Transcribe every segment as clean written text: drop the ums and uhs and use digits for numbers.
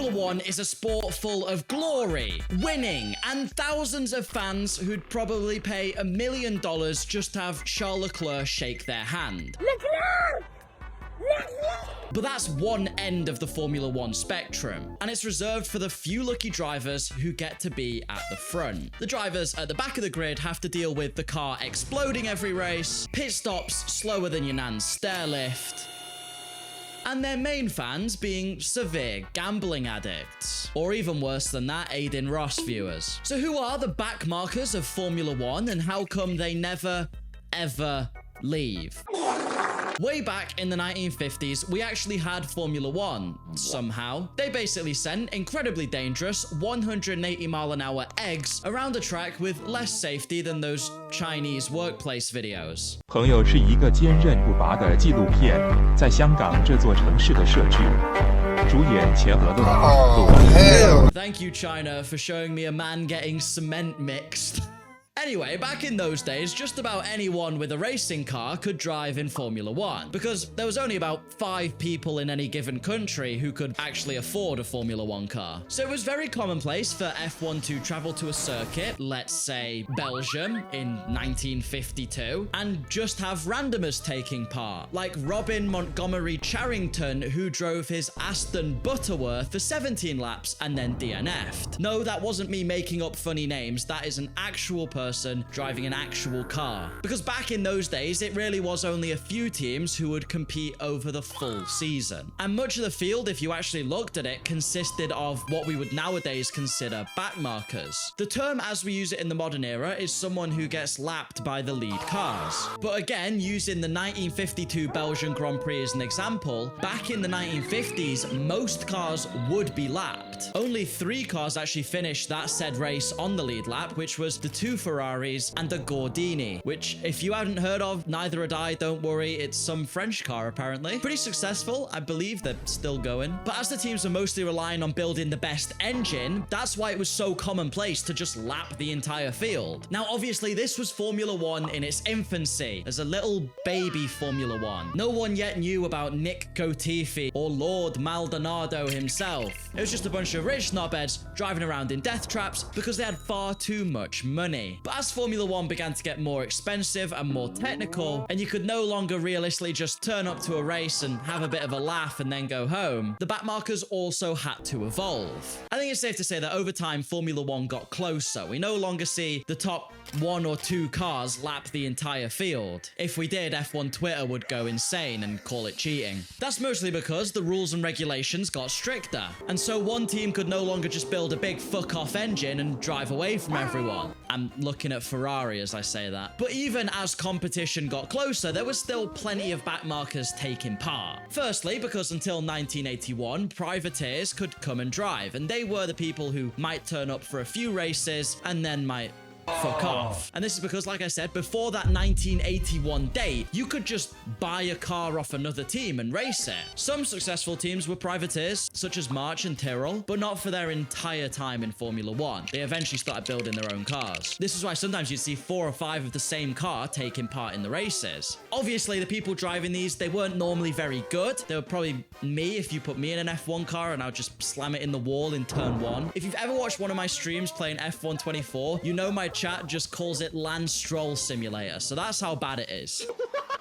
Formula One is a sport full of glory, winning, and thousands of fans who'd probably pay $1 million just to have Charles Leclerc shake their hand. Leclerc! But that's one end of the Formula One spectrum, and it's reserved for the few lucky drivers who get to be at the front. The drivers at the back of the grid have to deal with the car exploding every race, pit stops slower than your nan's stair lift, and their main fans being severe gambling addicts. Or even worse than that, Aiden Ross viewers. So who are the backmarkers of Formula One, and how come they never, ever leave? Way back in the 1950s, we actually had Formula One, somehow. They basically sent incredibly dangerous 180-mile-an-hour eggs around the track with less safety than those Chinese workplace videos. 朋友是一个坚韧不拔的纪录片，在香港这座城市的设置。主演钱和乐。Thank you, China, for showing me a man getting cement mixed. Anyway, back in those days, just about anyone with a racing car could drive in Formula One, because there was only about 5 people in any given country who could actually afford a Formula One car. So it was very commonplace for F1 to travel to a circuit, let's say Belgium in 1952, and just have randomers taking part, like Robin Montgomery Charrington, who drove his Aston Butterworth for 17 laps and then DNF'd. No, that wasn't me making up funny names, that is an actual person driving an actual car. Because back in those days, it really was only a few teams who would compete over the full season. And much of the field, if you actually looked at it, consisted of what we would nowadays consider backmarkers. The term as we use it in the modern era is someone who gets lapped by the lead cars. But again, using the 1952 Belgian Grand Prix as an example, back in the 1950s, most cars would be lapped. Only 3 cars actually finished that said race on the lead lap, which was the 2 Ferraris and the Gordini, which if you hadn't heard of, neither had I, don't worry, it's some French car apparently. Pretty successful, I believe they're still going. But as the teams are mostly relying on building the best engine, that's why it was so commonplace to just lap the entire field. Now obviously this was Formula One in its infancy, as a little baby Formula One. No one yet knew about Nick Cotifi or Lord Maldonado himself. It was just a bunch of rich knobheads driving around in death traps because they had far too much money. But as Formula One began to get more expensive and more technical, and you could no longer realistically just turn up to a race and have a bit of a laugh and then go home, the backmarkers also had to evolve. I think it's safe to say that over time, Formula One got closer. We no longer see the top 1 or 2 cars lap the entire field. If we did, F1 Twitter would go insane and call it cheating. That's mostly because the rules and regulations got stricter, and so one team could no longer just build a big fuck-off engine and drive away from everyone. I'm looking at Ferrari as I say that. But even as competition got closer, there was still plenty of backmarkers taking part. Firstly, because until 1981, privateers could come and drive, and they were the people who might turn up for a few races and then might fuck off. And this is because, like I said, before that 1981 date, you could just buy a car off another team and race it. Some successful teams were privateers, such as March and Tyrrell, but not for their entire time in Formula One. They eventually started building their own cars. This is why sometimes you'd see 4 or 5 of the same car taking part in the races. Obviously, the people driving these, they weren't normally very good. They were probably me if you put me in an F1 car and I'll just slam it in the wall in turn 1. If you've ever watched one of my streams playing F1 24, you know my chat just calls it Lance Stroll Simulator, so that's how bad it is.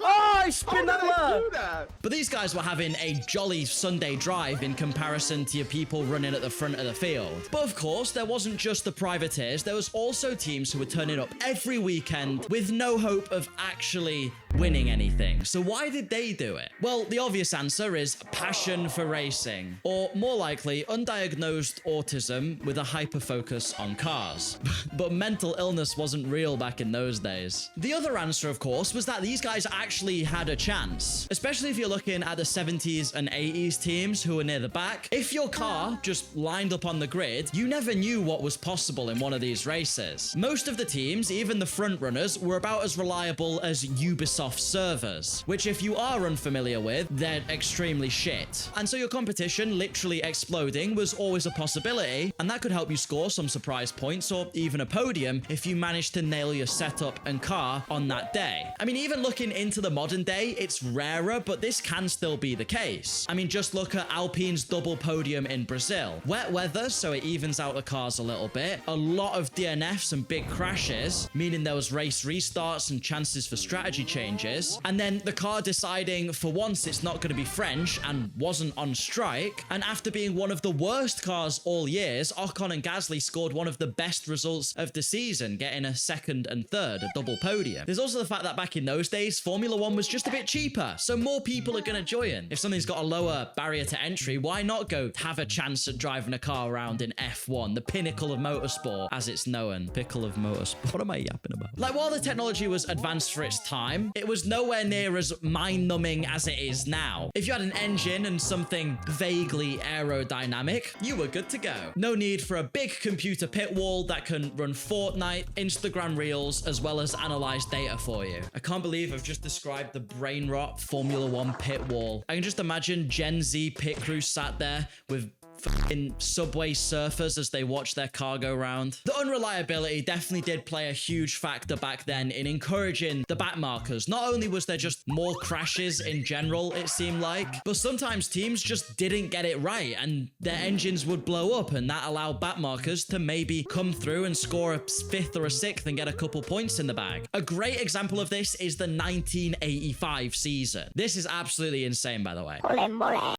Oh, I spin that. But these guys were having a jolly Sunday drive in comparison to your people running at the front of the field. But of course, there wasn't just the privateers, there was also teams who were turning up every weekend with no hope of actually winning anything. So why did they do it? Well, the obvious answer is passion for racing, or more likely, undiagnosed autism with a hyper-focus on cars. But mental illness wasn't real back in those days. The other answer, of course, was that these guys actually had a chance, especially if you're looking at the 70s and 80s teams who were near the back. If your car just lined up on the grid, you never knew what was possible in one of these races. Most of the teams, even the front runners, were about as reliable as Ubisoft off servers, which if you are unfamiliar with, they're extremely shit. And so your competition literally exploding was always a possibility, and that could help you score some surprise points or even a podium if you manage to nail your setup and car on that day. I mean, even looking into the modern day, it's rarer, but this can still be the case. I mean, just look at Alpine's double podium in Brazil. Wet weather, so it evens out the cars a little bit. A lot of DNFs and big crashes, meaning there was race restarts and chances for strategy changes. And then the car deciding for once it's not going to be French and wasn't on strike. And after being one of the worst cars all years, Ocon and Gasly scored one of the best results of the season, getting a second and third, a double podium. There's also the fact that back in those days, Formula One was just a bit cheaper, so more people are going to join. If something's got a lower barrier to entry, why not go have a chance at driving a car around in F1, the pinnacle of motorsport, as it's known. Pickle of motorsport. What am I yapping about? Like, while the technology was advanced for its time, it was nowhere near as mind-numbing as it is now. If you had an engine and something vaguely aerodynamic, you were good to go. No need for a big computer pit wall that can run Fortnite, Instagram Reels, as well as analyze data for you. I can't believe I've just described the brain rot Formula One pit wall. I can just imagine Gen Z pit crew sat there with fucking Subway surfers as they watch their car go round. The unreliability definitely did play a huge factor back then in encouraging the backmarkers. Not only was there just more crashes in general, it seemed like, but sometimes teams just didn't get it right and their engines would blow up, and that allowed backmarkers to maybe come through and score a 5th or a 6th and get a couple points in the bag. A great example of this is the 1985 season. This is absolutely insane, by the way.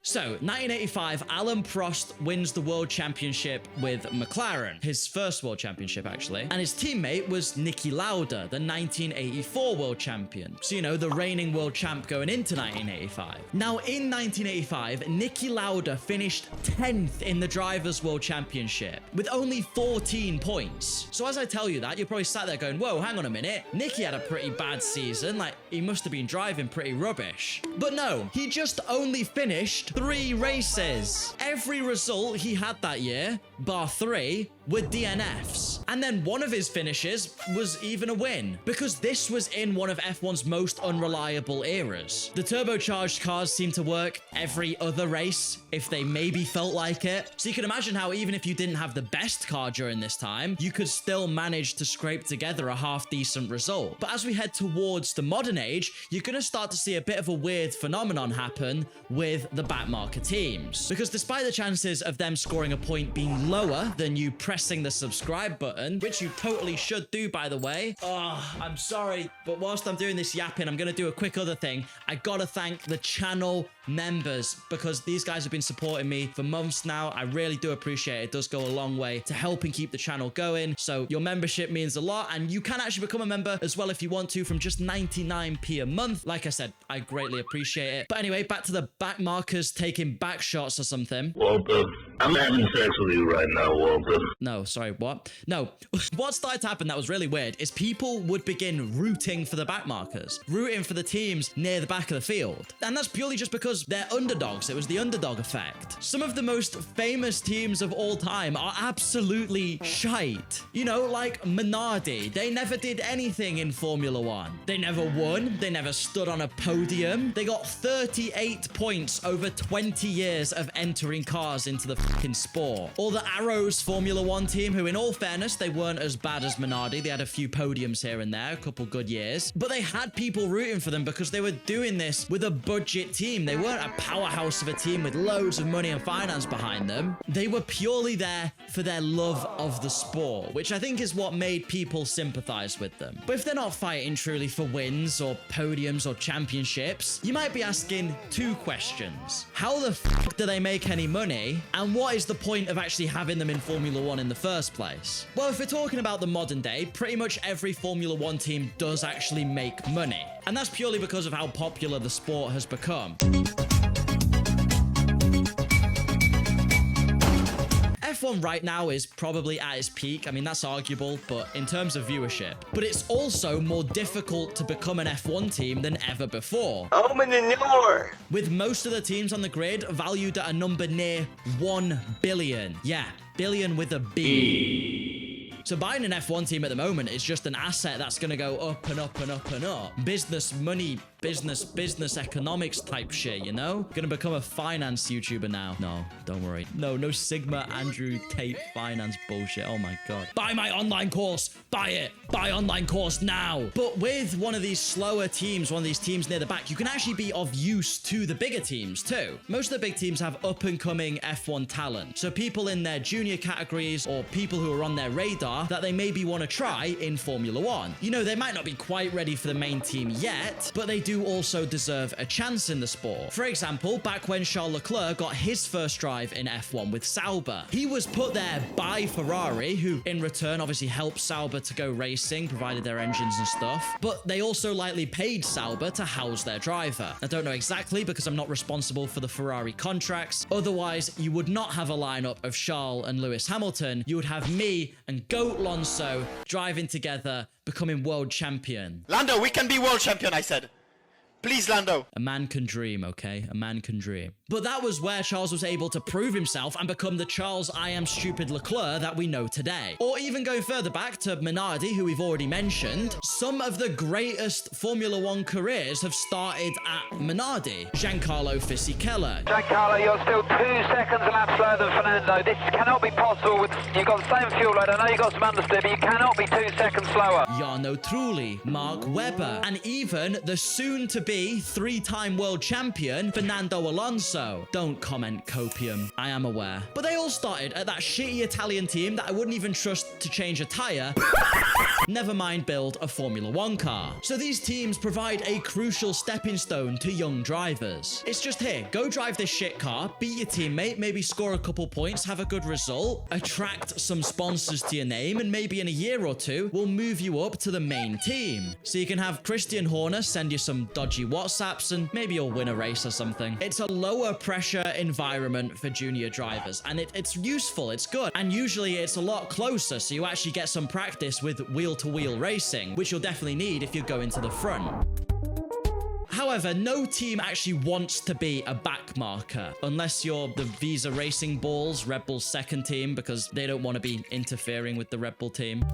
So, 1985, Alan Prost wins the World Championship with McLaren, his first World Championship actually, and his teammate was Niki Lauda, the 1984 World Champion. So, you know, the reigning World Champ going into 1985. Now, in 1985, Niki Lauda finished 10th in the Drivers' World Championship with only 14 points. So as I tell you that, you're probably sat there going, whoa, hang on a minute. Niki had a pretty bad season. Like, he must have been driving pretty rubbish. But no, he just only finished 3 races. Every result he had that year, bar 3, were DNFs. And then one of his finishes was even a win, because this was in one of F1's most unreliable eras. The turbocharged cars seemed to work every other race if they maybe felt like it. So you can imagine how even if you didn't have the best car during this time, you could still manage to scrape together a half-decent result. But as we head towards the modern age, you're going to start to see a bit of a weird phenomenon happen with the backmarker teams. Because despite the chances of them scoring a point being lower than you pressing the subscribe button, which you totally should do, by the way. Oh, I'm sorry, but whilst I'm doing this yapping, I'm going to do a quick other thing. I got to thank the channel members, because these guys have been supporting me for months now. I really do appreciate it. It does go a long way to helping keep the channel going. So your membership means a lot, and you can actually become a member as well if you want to, from just 99p a month. Like I said, I greatly appreciate it. But anyway, back to the backmarkers taking back shots or something. Walter, I'm having sex with you right now, Walter. No, sorry, what? No, what started to happen that was really weird is people would begin rooting for the backmarkers, rooting for the teams near the back of the field. And that's purely just because they're underdogs. It was the underdog effect. Some of the most famous teams of all time are absolutely shite. You know, like Minardi. They never did anything in Formula One. They never won. They never stood on a podium. They got 38 points over 20 years of entering cars into the fucking sport. Or the Arrows Formula One team, who in all fairness, they weren't as bad as Minardi. They had a few podiums here and there, a couple good years. But they had people rooting for them because they were doing this with a budget team. They weren't a powerhouse of a team with loads of money and finance behind them. They were purely there for their love of the sport, which I think is what made people sympathize with them. But if they're not fighting truly for wins or podiums or championships, you might be asking 2 questions. How the fuck do they make any money? And what is the point of actually having them in Formula One in the first place? Well, if we're talking about the modern day, pretty much every Formula One team does actually make money. And that's purely because of how popular the sport has become. F1 right now is probably at its peak. I mean, that's arguable, but in terms of viewership. But it's also more difficult to become an F1 team than ever before. Oh, manure! With most of the teams on the grid valued at a number near 1 billion. Yeah, billion with a B. So So buying an F1 team at the moment is just an asset that's going to go up and up and up and up. Business, money, business economics type shit, you know? Gonna become a finance YouTuber now. No, don't worry. No Sigma Andrew Tate finance bullshit. Oh my god. Buy my online course. Buy it. Buy online course now. But with one of these slower teams, one of these teams near the back, you can actually be of use to the bigger teams too. Most of the big teams have up and coming F1 talent. So people in their junior categories or people who are on their radar that they maybe want to try in Formula One. You know, they might not be quite ready for the main team yet, but they do also deserve a chance in the sport. For example, back when Charles Leclerc got his first drive in F1 with Sauber, he was put there by Ferrari, who in return obviously helped Sauber to go racing, provided their engines and stuff, but they also likely paid Sauber to house their driver. I don't know exactly because I'm not responsible for the Ferrari contracts. Otherwise, you would not have a lineup of Charles and Lewis Hamilton. You would have me and Goat Alonso driving together, becoming world champion. Lando, we can be world champion, I said. Please, Lando. A man can dream, okay? A man can dream. But that was where Charles was able to prove himself and become the Charles I am stupid Leclerc that we know today. Or even going further back to Minardi, who we've already mentioned, some of the greatest Formula One careers have started at Minardi. Giancarlo Fisichella. Giancarlo, you're still 2 seconds a lap slower than Fernando. This cannot be possible. You've got the same fuel load. I know you've got some understeer, but you cannot be 2 seconds slower. Jarno Trulli, Mark Webber, and even the soon-to-be 3-time world champion Fernando Alonso. Don't comment, copium. I am aware. But they all started at that shitty Italian team that I wouldn't even trust to change a tire. Never mind build a Formula One car. So these teams provide a crucial stepping stone to young drivers. It's just here, go drive this shit car, beat your teammate, maybe score a couple points, have a good result, attract some sponsors to your name, and maybe in a year or two, we'll move you up to the main team. So you can have Christian Horner send you some dodgy WhatsApps and maybe you'll win a race or something. It's a lower pressure environment for junior drivers and it's useful, it's good. And usually it's a lot closer, so you actually get some practice with wheel-to-wheel racing, which you'll definitely need if you go into the front. However, no team actually wants to be a backmarker, unless you're the Visa Racing Bulls, Red Bull's second team, because they don't want to be interfering with the Red Bull team,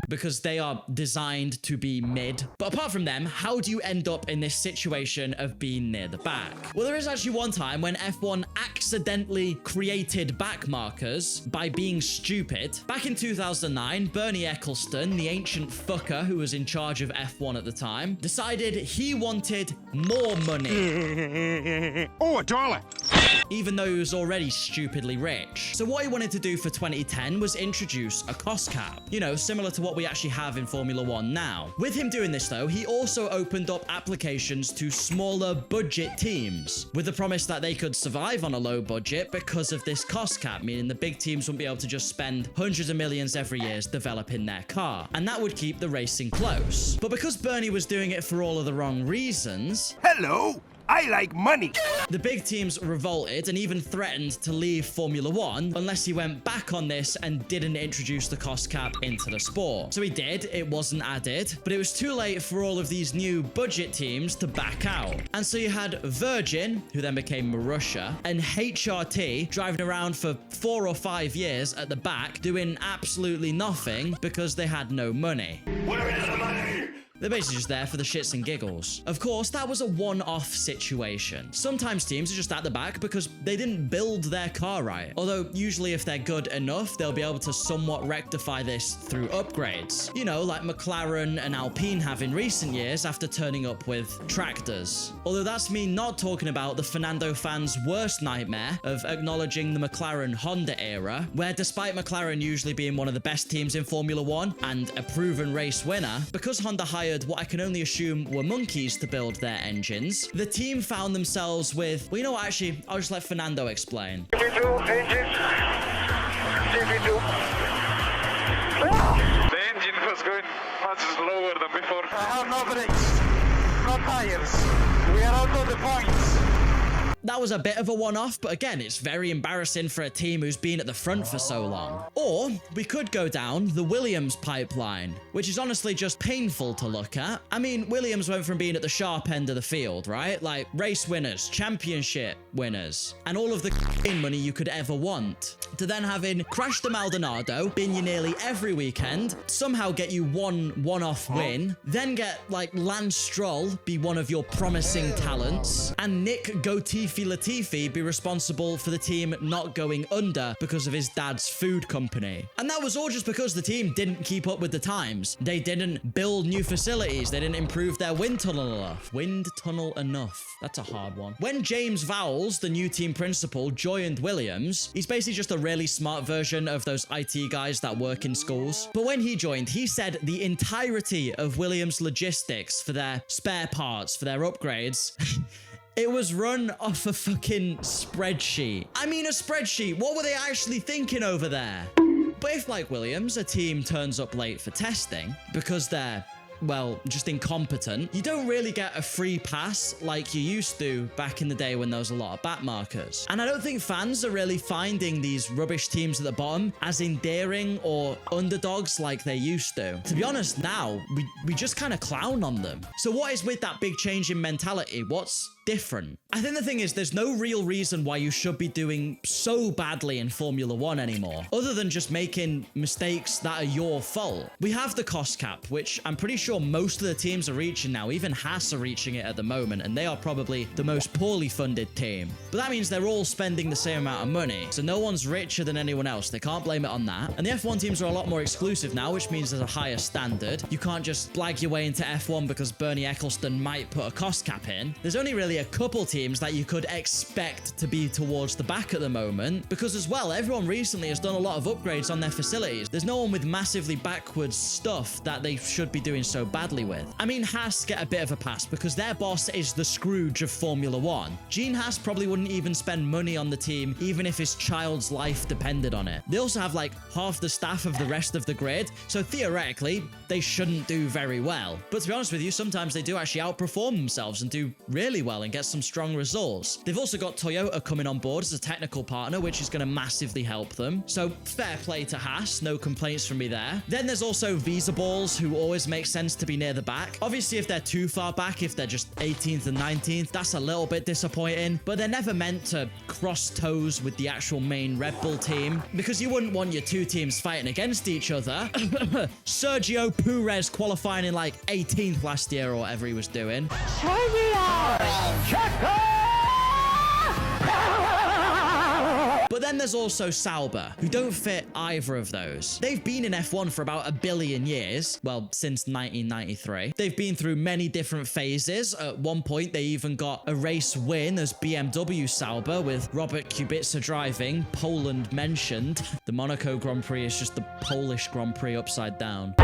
because they are designed to be mid. But apart from them, how do you end up in this situation of being near the back? Well, there is actually one time when F1 accidentally created backmarkers by being stupid. Back in 2009, Bernie Eccleston, the ancient fucker who was in charge of F1 at the time, decided he wanted more money. Oh, $1. Even though he was already stupidly rich. So what he wanted to do for 2010 was introduce a cost cap. You know, similar to what we actually have in Formula One now. With him doing this though, he also opened up applications to smaller budget teams with the promise that they could survive on a low budget because of this cost cap, meaning the big teams wouldn't be able to just spend hundreds of millions every year developing their car. And that would keep the racing close. But because Bernie was doing it for all of the wrong reasons, Hello, I like money. the big teams revolted and even threatened to leave Formula One unless he went back on this and didn't introduce the cost cap into the sport. So he did, it wasn't added, but it was too late for all of these new budget teams to back out. And so you had Virgin, who then became Marussia, and HRT driving around for 4 or 5 years at the back doing absolutely nothing because they had no money. Where is the money? They're basically just there for the shits and giggles. Of course, that was a one-off situation. Sometimes teams are just at the back because they didn't build their car right. Although, usually if they're good enough, they'll be able to somewhat rectify this through upgrades. You know, like McLaren and Alpine have in recent years after turning up with tractors. Although that's me not talking about the Fernando fans' worst nightmare of acknowledging the McLaren-Honda era, where despite McLaren usually being one of the best teams in Formula One and a proven race winner, because Honda hired what I can only assume were monkeys to build their engines, the team found themselves with, well, you know what, actually, I'll just let Fernando explain. The engine was going much slower than before. I have no brakes, no tires. We are out of the points. that was a bit of a one-off, but again, it's very embarrassing for a team who's been at the front for so long. Or we could go down the Williams pipeline, which is honestly just painful to look at. I mean, Williams went from being at the sharp end of the field, right? Like race winners, championship winners, and all of the money you could ever want, to then having crashed the Maldonado, been you nearly every weekend, somehow get you one-off win, then get like Lance Stroll be one of your promising talents, and Nick Latifi be responsible for the team not going under because of his dad's food company. And that was all just because the team didn't keep up with the times. They didn't build new facilities. They didn't improve their wind tunnel enough. That's a hard one. When James Vowles, the new team principal, joined Williams, he's basically just a really smart version of those IT guys that work in schools. But when he joined, he said the entirety of Williams logistics for their spare parts, for their upgrades, it was run off a fucking spreadsheet. I mean, a spreadsheet. What were they actually thinking over there? But if, like Williams, a team turns up late for testing because they're, well, just incompetent, you don't really get a free pass like you used to back in the day when there was a lot of backmarkers. And I don't think fans are really finding these rubbish teams at the bottom as endearing or underdogs like they used to. To be honest, now, we just kind of clown on them. So what is with that big change in mentality? What's different? I think the thing is, there's no real reason why you should be doing so badly in Formula 1 anymore, other than just making mistakes that are your fault. We have the cost cap, which I'm pretty sure most of the teams are reaching now. Even Haas are reaching it at the moment, and they are probably the most poorly funded team. But that means they're all spending the same amount of money, so no one's richer than anyone else. They can't blame it on that. And the F1 teams are a lot more exclusive now, which means there's a higher standard. You can't just blag your way into F1 because Bernie Eccleston might put a cost cap in. There's only really a couple teams that you could expect to be towards the back at the moment, because as well, everyone recently has done a lot of upgrades on their facilities. There's no one with massively backwards stuff that they should be doing so badly with. I mean, Haas get a bit of a pass because their boss is the Scrooge of Formula 1. Gene Haas probably wouldn't even spend money on the team even if his child's life depended on it. They also have like half the staff of the rest of the grid, so theoretically they shouldn't do very well. But to be honest with you, sometimes they do actually outperform themselves and do really well and get some strong results. They've also got Toyota coming on board as a technical partner, which is going to massively help them. So fair play to Haas, no complaints from me there. Then there's also Visa Balls, who always make sense to be near the back. Obviously, if they're too far back, if they're just 18th and 19th, that's a little bit disappointing, but they're never meant to cross toes with the actual main Red Bull team, because you wouldn't want your two teams fighting against each other. Sergio Perez qualifying in like 18th last year or whatever he was doing. But then there's also Sauber, who don't fit either of those. They've been in F1 for about 1 billion years. Well, since 1993. They've been through many different phases. At one point, they even got a race win as BMW Sauber with Robert Kubica driving, Poland mentioned. The Monaco Grand Prix is just the Polish Grand Prix upside down.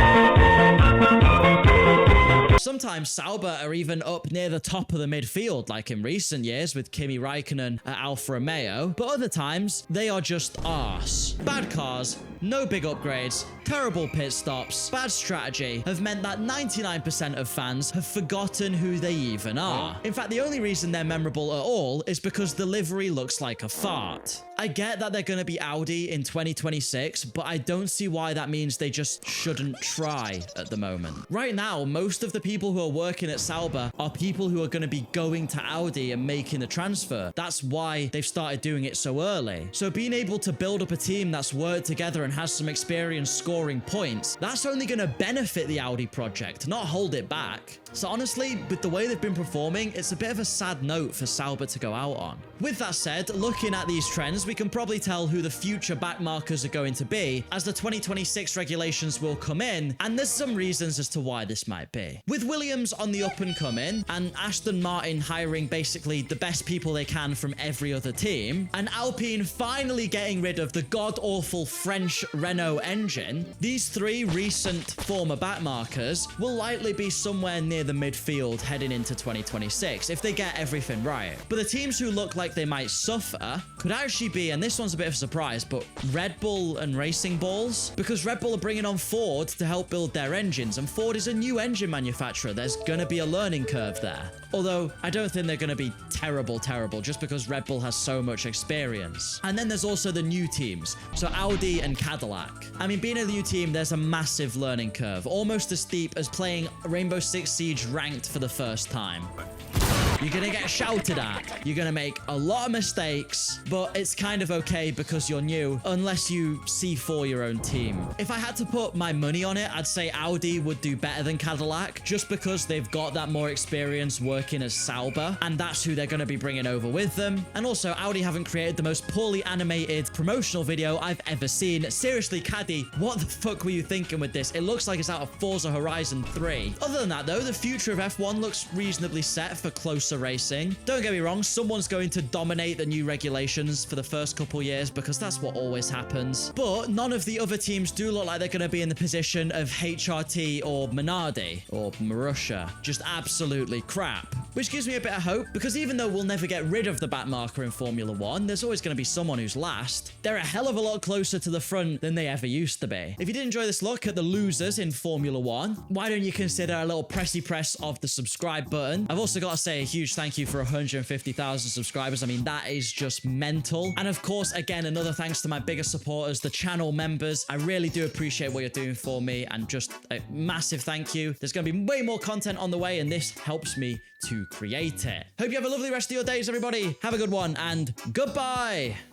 Sometimes Sauber are even up near the top of the midfield, like in recent years with Kimi Räikkönen at Alfa Romeo, but other times they are just arse. Bad cars, no big upgrades, terrible pit stops, bad strategy have meant that 99% of fans have forgotten who they even are. In fact, the only reason they're memorable at all is because the livery looks like a fart. I get that they're going to be Audi in 2026, but I don't see why that means they just shouldn't try at the moment. Right now, most of the people who are working at Sauber are people who are going to be going to Audi and making the transfer. That's why they've started doing it so early. So being able to build up a team that's worked together and has some experience scoring points, that's only going to benefit the Audi project, not hold it back. So honestly, with the way they've been performing, it's a bit of a sad note for Sauber to go out on. With that said, looking at these trends, we can probably tell who the future backmarkers are going to be as the 2026 regulations will come in, and there's some reasons as to why this might be. With Williams on the up and coming, and Aston Martin hiring basically the best people they can from every other team, and Alpine finally getting rid of the god-awful French Renault engine, these three recent former backmarkers will likely be somewhere near the midfield heading into 2026 if they get everything right. But the teams who look like like they might suffer could actually be, and this one's a bit of a surprise, but Red Bull and Racing Balls. Because Red Bull are bringing on Ford to help build their engines, and Ford is a new engine manufacturer. There's going to be a learning curve there. Although, I don't think they're going to be terrible, just because Red Bull has so much experience. And then there's also the new teams. So Audi and Cadillac. I mean, being a new team, there's a massive learning curve. Almost as steep as playing Rainbow Six Siege ranked for the first time. You're gonna get shouted at. You're gonna make a lot of mistakes, but it's kind of okay because you're new, unless you C4 your own team. If I had to put my money on it, I'd say Audi would do better than Cadillac, just because they've got that more experience working as Sauber, and that's who they're gonna be bringing over with them. And also, Audi haven't created the most poorly animated promotional video I've ever seen. Seriously, Caddy, what the fuck were you thinking with this? It looks like it's out of Forza Horizon 3. Other than that, though, the future of F1 looks reasonably set for closer racing. Don't get me wrong, someone's going to dominate the new regulations for the first couple years because that's what always happens. But none of the other teams do look like they're going to be in the position of HRT or Minardi or Marussia. Just absolutely crap. Which gives me a bit of hope, because even though we'll never get rid of the backmarker in Formula 1, there's always going to be someone who's last. They're a hell of a lot closer to the front than they ever used to be. If you did enjoy this look at the losers in Formula 1, why don't you consider a little pressy press of the subscribe button? I've also got to say a huge thank you for 150,000 subscribers. I mean, that is just mental. And of course, again, another thanks to my biggest supporters, the channel members. I really do appreciate what you're doing for me, and just a massive thank you. There's going to be way more content on the way, and this helps me to create it. Hope you have a lovely rest of your days, everybody. Have a good one, and goodbye.